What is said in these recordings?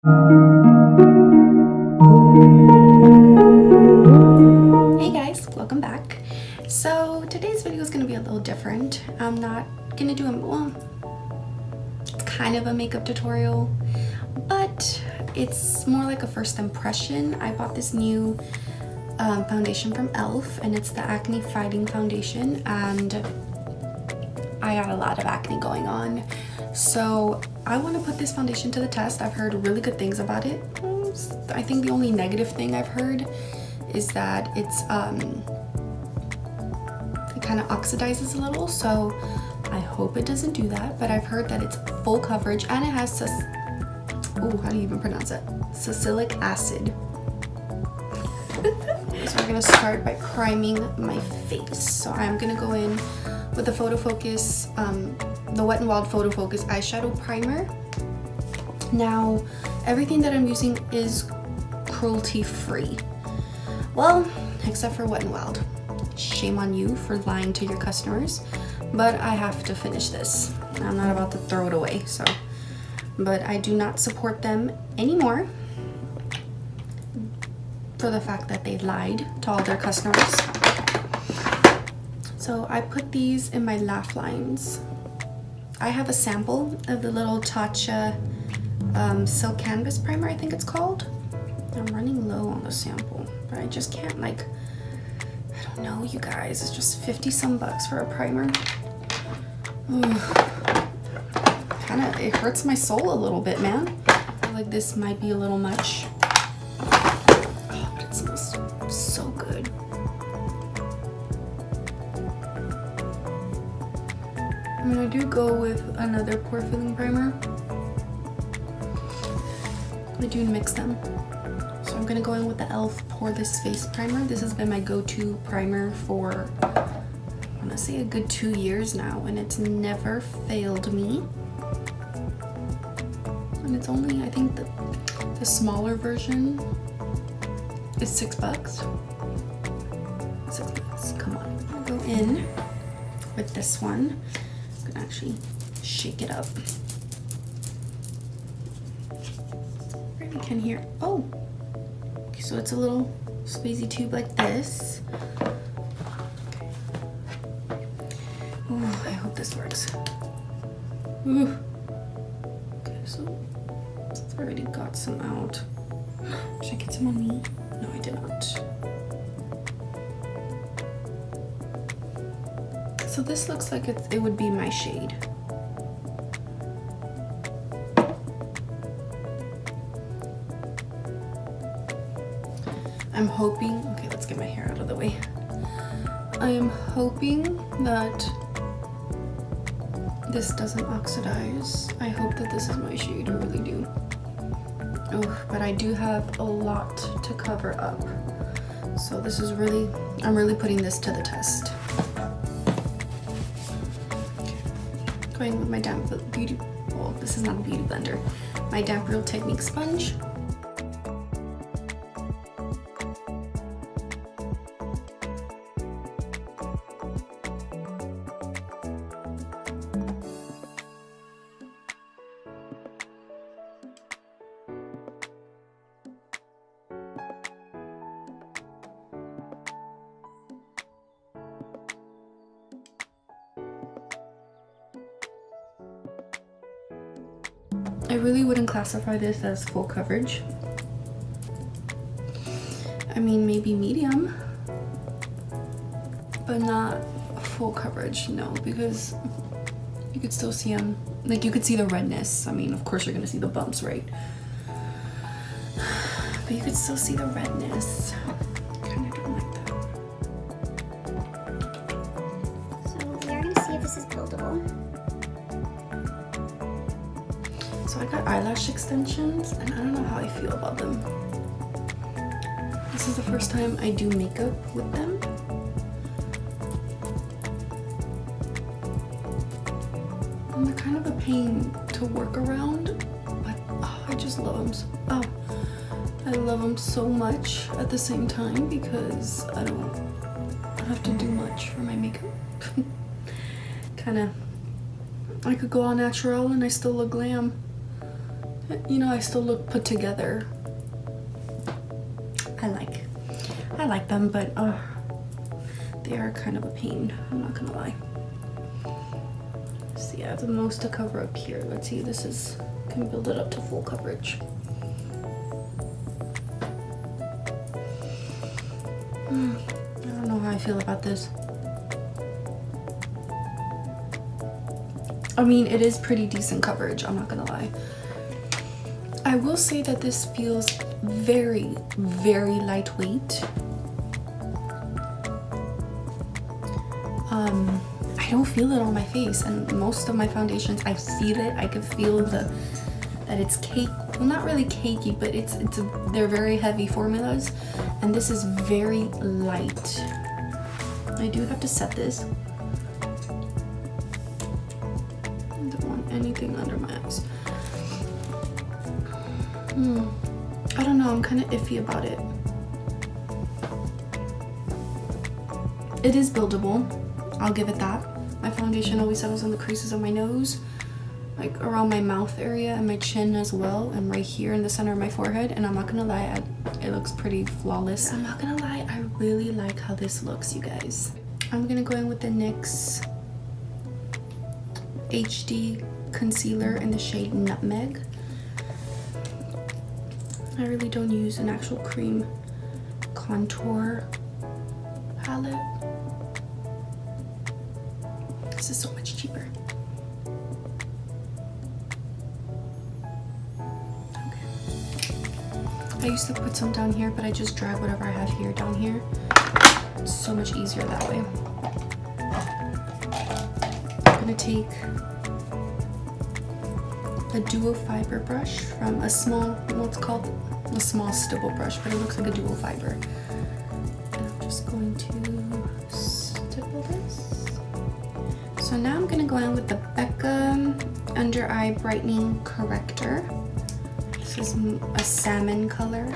Hey guys, welcome back. So today's video is going to be a little different. I'm not going to do it's kind of a makeup tutorial, but it's more like a first impression. I bought this new foundation from E.l.f. and it's the Acne Fighting Foundation, and I got a lot of acne going on. So I want to put this foundation to the test. I've heard really good things about it. I think the only negative thing I've heard is that it kind of oxidizes a little, so I hope it doesn't do that. But I've heard that it's full coverage and it has how do you even pronounce it? Salicylic acid. So we're gonna start by priming my face. So I'm gonna go in with the Photo Focus, the Wet n Wild Photo Focus eyeshadow primer. Now, everything that I'm using is cruelty-free. Well, except for Wet n Wild. Shame on you for lying to your customers, but I have to finish this. I'm not about to throw it away, so. But I do not support them anymore for the fact that they lied to all their customers. So I put these in my laugh lines. I have a sample of the little Tatcha Silk Canvas Primer, I think it's called. I'm running low on the sample, but I just can't, I don't know, you guys. It's just 50 some bucks for a primer. It hurts my soul a little bit, man. I feel like this might be a little much. Oh, but it smells so good. I mean, I do go with another pore filling primer. I do mix them. So I'm gonna go in with the E.l.f. Pore-less Face Primer. This has been my go-to primer for, I wanna say, a good 2 years now, and it's never failed me. And it's only, I think the smaller version is $6. $6, come on. I'll go in with this one. I'm gonna actually shake it up. You can hear, oh, okay, so it's a little squeezy tube like this. Oh, I hope this works. Ooh. Okay, so it's already got some out. Should I get some on me? No, I did not. So this looks like it would be my shade. I'm hoping, okay, let's get my hair out of the way. I am hoping that this doesn't oxidize. I hope that this is my shade, I really do. Oh, but I do have a lot to cover up. So this is really, I'm really putting this to the test. Okay. Going with my damp beauty, well, this is not a beauty blender. My Damp Real Technique sponge. I really wouldn't classify this as full coverage. I mean, maybe medium, but not full coverage, no, because you could still see them, you could see the redness. I mean, of course you're gonna see the bumps, right? But you could still see the redness. Kinda don't like that. So we are gonna see if this is buildable. So I got eyelash extensions, and I don't know how I feel about them. This is the first time I do makeup with them. And they're kind of a pain to work around, but oh, I just love them. I love them so much at the same time because I don't have to do much for my makeup. I could go all natural and I still look glam. you know, I still look put together. I like them, but they are kind of a pain, I'm not gonna lie. See, I have the most to cover up here. Let's see, this is, can build it up to full coverage. I don't know how I feel about this. I mean, it is pretty decent coverage, I'm not gonna lie. I will say that this feels very, very lightweight. I don't feel it on my face, and most of my foundations, I feel it. I can feel that it's cake. Well, not really cakey, but they're very heavy formulas, and this is very light. I do have to set this. I don't want anything under my eyes. I don't know, I'm kind of iffy about it. It is buildable, I'll give it that. My foundation always settles on the creases of my nose, like around my mouth area and my chin as well, and right here in the center of my forehead, and I'm not gonna lie, it looks pretty flawless. I'm not gonna lie, I really like how this looks, you guys. I'm gonna go in with the NYX HD Concealer in the shade Nutmeg. I really don't use an actual cream contour palette. This is so much cheaper. Okay. I used to put some down here, but I just drag whatever I have here down here. It's so much easier that way. I'm gonna take a duo fiber brush from a small, what's called a small stipple brush, but it looks like a duo fiber. And I'm just going to stipple this. So now I'm gonna go in with the Becca Under Eye Brightening Corrector. This is a salmon color.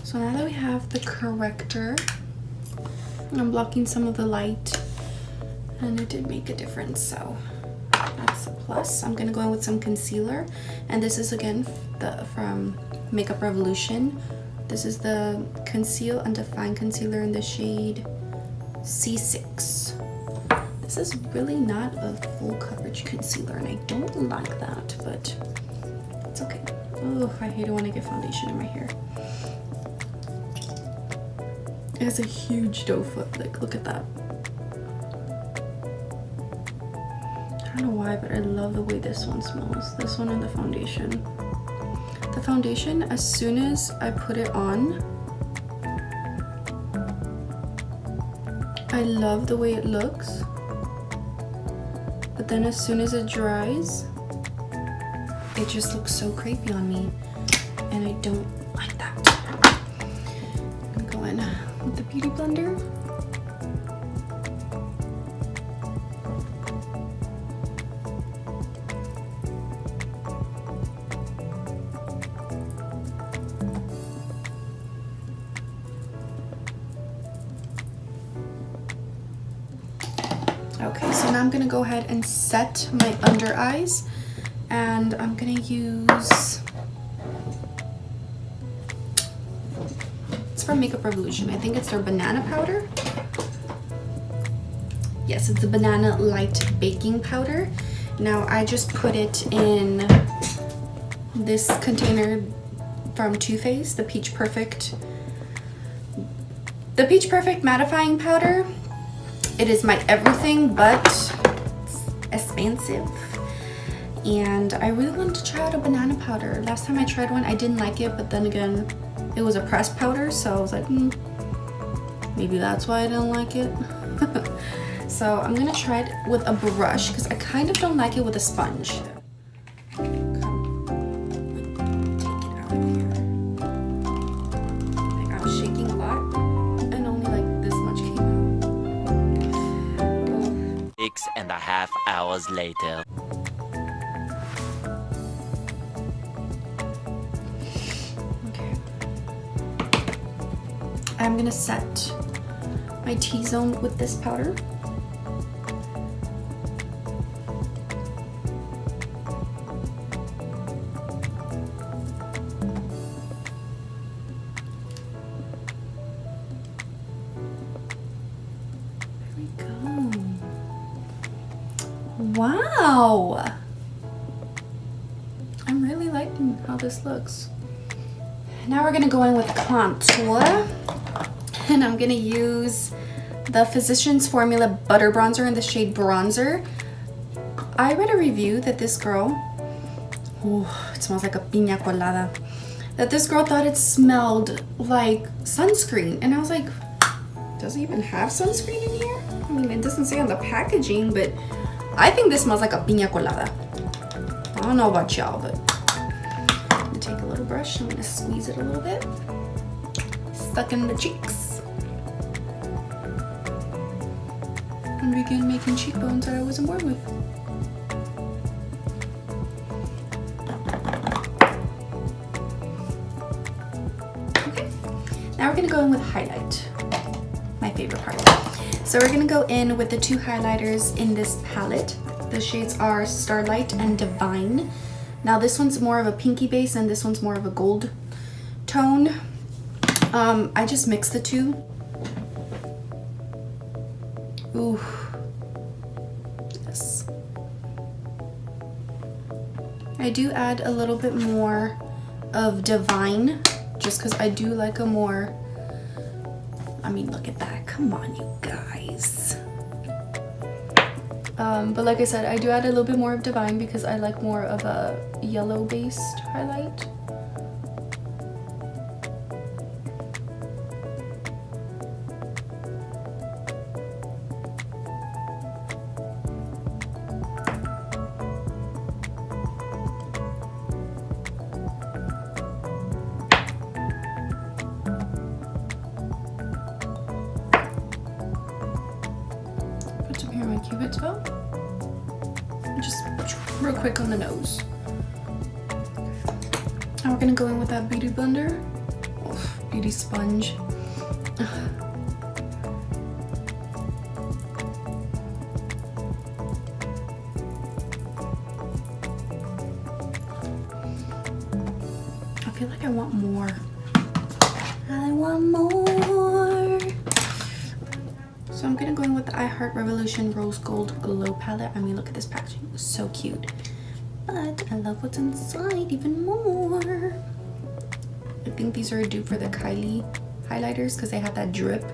So now that we have the corrector, I'm blocking some of the light, and it did make a difference, so that's a plus. I'm gonna go in with some concealer, and this is again from Makeup Revolution. This is the Conceal and Define Concealer in the shade C6. This is really not a full coverage concealer, and I don't like that, but it's okay. Oh, I hate it when I get foundation in my hair. It has a huge doe foot, like look at that. I don't know why, but I love the way this one smells. This one and the foundation. The foundation, as soon as I put it on, I love the way it looks. But then as soon as it dries, it just looks so crepey on me. And I don't like that. I'm gonna go in with the Beauty Blender. Okay, so now I'm gonna go ahead and set my under eyes, and I'm gonna use, it's from Makeup Revolution. I think it's their banana powder. Yes, it's a banana light baking powder. Now I just put it in this container from Too Faced, the Peach Perfect mattifying powder. It is my everything, but it's expensive. And I really wanted to try out a banana powder. Last time I tried one, I didn't like it, but then again, it was a pressed powder, so I was like, maybe that's why I didn't like it. So I'm gonna try it with a brush, because I kind of don't like it with a sponge. Take it out of here. Like, I was shaking a lot, and only like this much came out. 6.5 hours later. Okay. I'm gonna set my T-zone with this powder. Wow! I'm really liking how this looks. Now we're gonna go in with contour, and I'm gonna use the Physicians Formula Butter Bronzer in the shade Bronzer. I read a review that this girl, it smells like a piña colada, that this girl thought it smelled like sunscreen, and I was like, does it even have sunscreen in here? I mean, it doesn't say on the packaging, but I think this smells like a piña colada. I don't know about y'all, but I'm gonna take a little brush. I'm gonna squeeze it a little bit. Stuck in the cheeks. And begin making cheekbones that I wasn't born with. Okay, now we're gonna go in with highlight. My favorite part. So we're gonna go in with the two highlighters in this palette. The shades are Starlight and Divine. Now this one's more of a pinky base and this one's more of a gold tone. I just mixed the two. Ooh. Yes. I do add a little bit more of Divine just because I do like a more, I mean, look at that. Come on, you guys. But like I said, I do add a little bit more of Divine because I like more of a yellow-based highlight. Cupid's bow. Just real quick on the nose. Now we're gonna go in with that beauty blender. Oh, beauty sponge. I feel like I want more. I want more. So I'm gonna go in with the I Heart Revolution Rose Gold Glow Palette. I mean, look at this packaging, it's so cute. But I love what's inside even more. I think these are a dupe for the Kylie highlighters because they have that drip.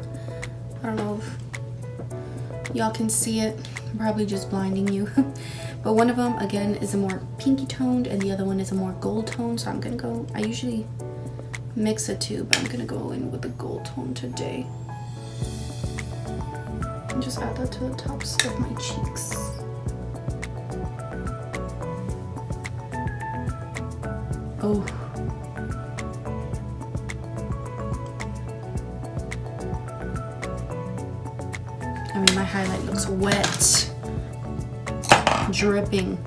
I don't know if y'all can see it. I'm probably just blinding you. But one of them, again, is a more pinky toned and the other one is a more gold tone. So I'm gonna go, I usually mix the two, but I'm gonna go in with the gold tone today. And just add that to the tops of my cheeks. Oh. I mean, my highlight looks wet. Dripping.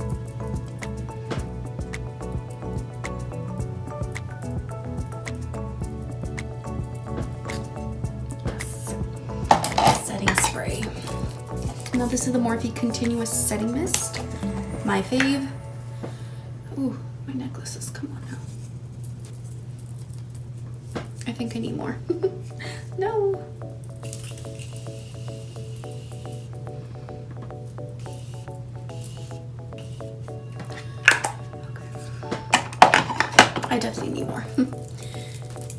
Now this is the Morphe Continuous Setting Mist. My fave. Ooh, my necklaces, come on now. I think I need more. No. Okay. I definitely need more.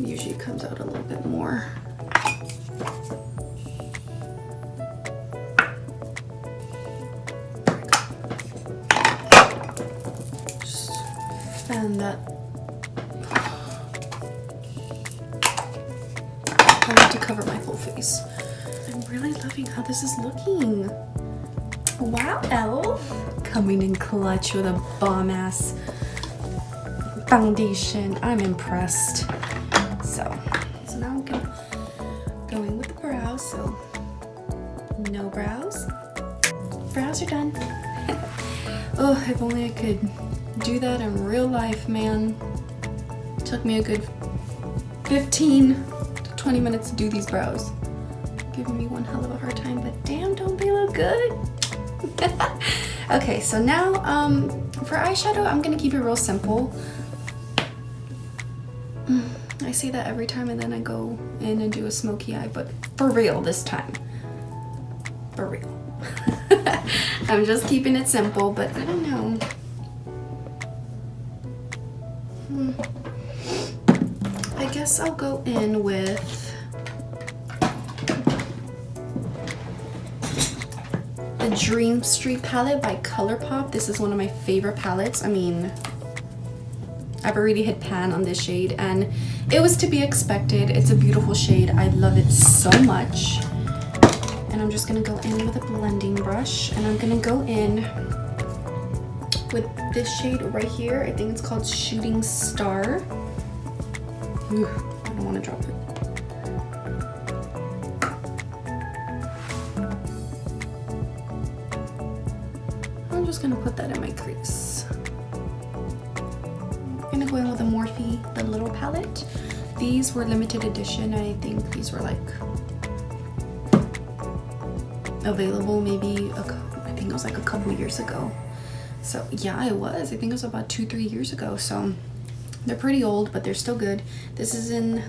Usually comes out a little bit more. And that I want to cover my whole face. I'm really loving how this is looking. Wow, E.l.f. coming in clutch with a bomb-ass foundation. I'm impressed. So now I'm gonna go in with the brows. So no brows. Brows are done. Oh, if only I could do that in real life, man. It took me a good 15 to 20 minutes to do these brows. giving me one hell of a hard time, but damn, don't they look good? Okay, so now for eyeshadow, I'm gonna keep it real simple. I say that every time and then I go in and do a smoky eye, but for real this time. For real. I'm just keeping it simple, but I don't know. I guess I'll go in with the Dream Street palette by ColourPop. This is one of my favorite palettes. I mean, I've already hit pan on this shade and it was to be expected. It's a beautiful shade. I love it so much. And I'm just gonna go in with a blending brush and I'm gonna go in with this shade right here. I think it's called Shooting Star. Ooh, I don't wanna drop it. I'm just gonna put that in my crease. I'm gonna go in with a Morphe, the little palette. These were limited edition. I think these were like available maybe, I think it was like a couple years ago. So yeah, it was. I think it was about 2-3 years ago. So they're pretty old, but they're still good. This is a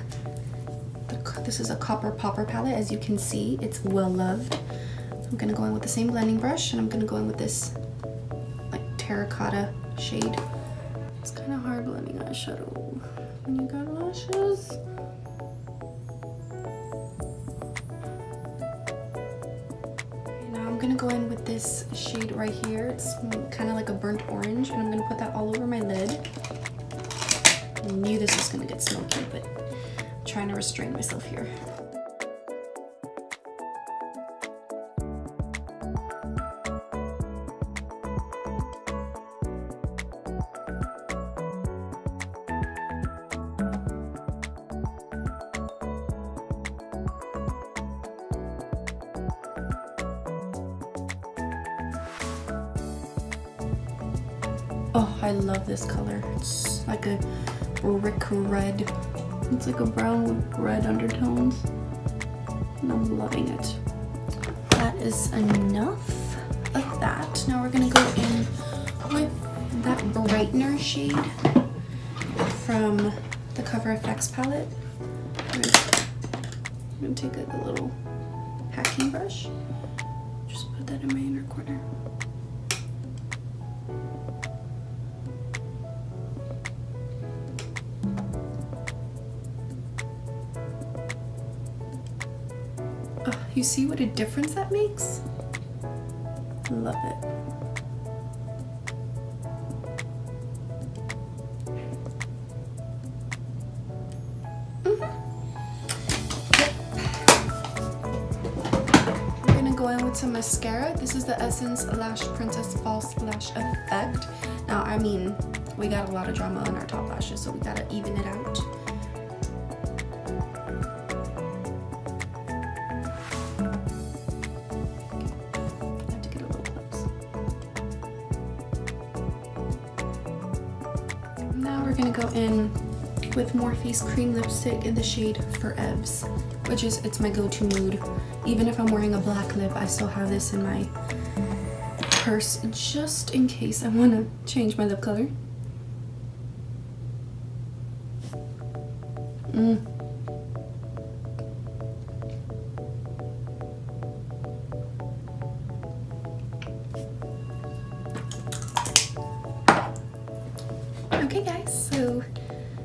Copper Popper palette. As you can see, it's well loved. I'm gonna go in with the same blending brush and I'm gonna go in with this like terracotta shade. It's kind of hard blending eyeshadow when you got lashes. Okay, now I'm gonna go in with this shade right here. It's kind of like a burnt orange and I'm gonna put that all over my lid. I knew this was gonna get smoky, but I'm trying to restrain myself here. Oh, I love this color. It's like a brick red. It's like a brown with red undertones. And I'm loving it. That is enough of that. Now we're gonna go in with that Brightener shade from the Cover FX palette. I'm gonna take like a little hacking brush. Just put that in my inner corner. You see what a difference that makes? Love it. We're gonna go in with some mascara. This is the Essence Lash Princess False Lash Effect. Now, I mean, we got a lot of drama on our top lashes, so we gotta even it out. We're gonna go in with Morphe's cream lipstick in the shade Forever's, which is, it's my go-to nude. Even if I'm wearing a black lip, I still have this in my purse just in case I want to change my lip color. Okay guys, so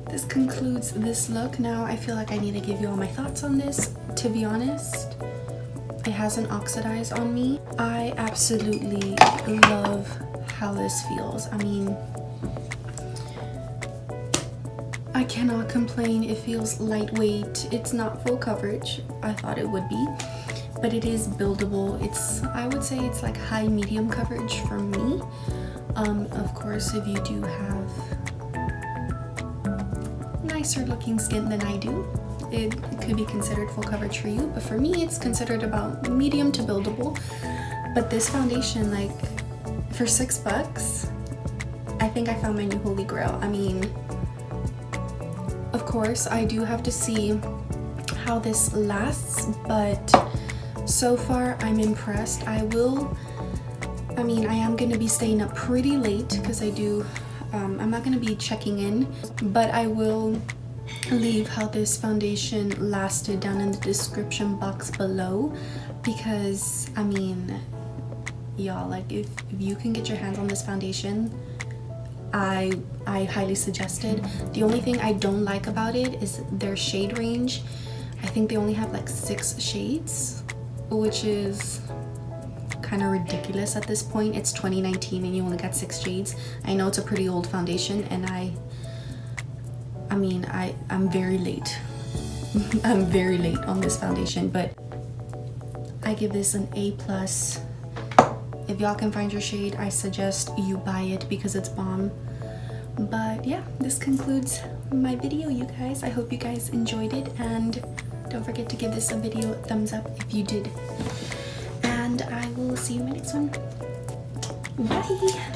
this concludes this look. Now I feel like I need to give you all my thoughts on this. To be honest, it hasn't oxidized on me. I absolutely love how this feels. I mean, I cannot complain. It feels lightweight. It's not full coverage. I thought it would be, but it is buildable. I would say it's like high medium coverage for me. Of course, if you do have nicer looking skin than I do, it could be considered full coverage for you, but for me it's considered about medium to buildable. But this foundation, like, for $6, I think I found my new holy grail. I mean, of course I do have to see how this lasts, but So far, I'm impressed. I am gonna be staying up pretty late because I do, I'm not gonna be checking in, but I will leave how this foundation lasted down in the description box below, because I mean, y'all, like if you can get your hands on this foundation, I highly suggest it. The only thing I don't like about it is their shade range. I think they only have like 6 shades, which is kind of ridiculous at this point. It's 2019 and you only got 6 shades. I know it's a pretty old foundation, and I'm very late. I'm very late on this foundation, but I give this an A+. If y'all can find your shade, I suggest you buy it because it's bomb. But yeah, this concludes my video, you guys. I hope you guys enjoyed it, and don't forget to give this a video a thumbs up if you did. And I will see you in my next one. Bye!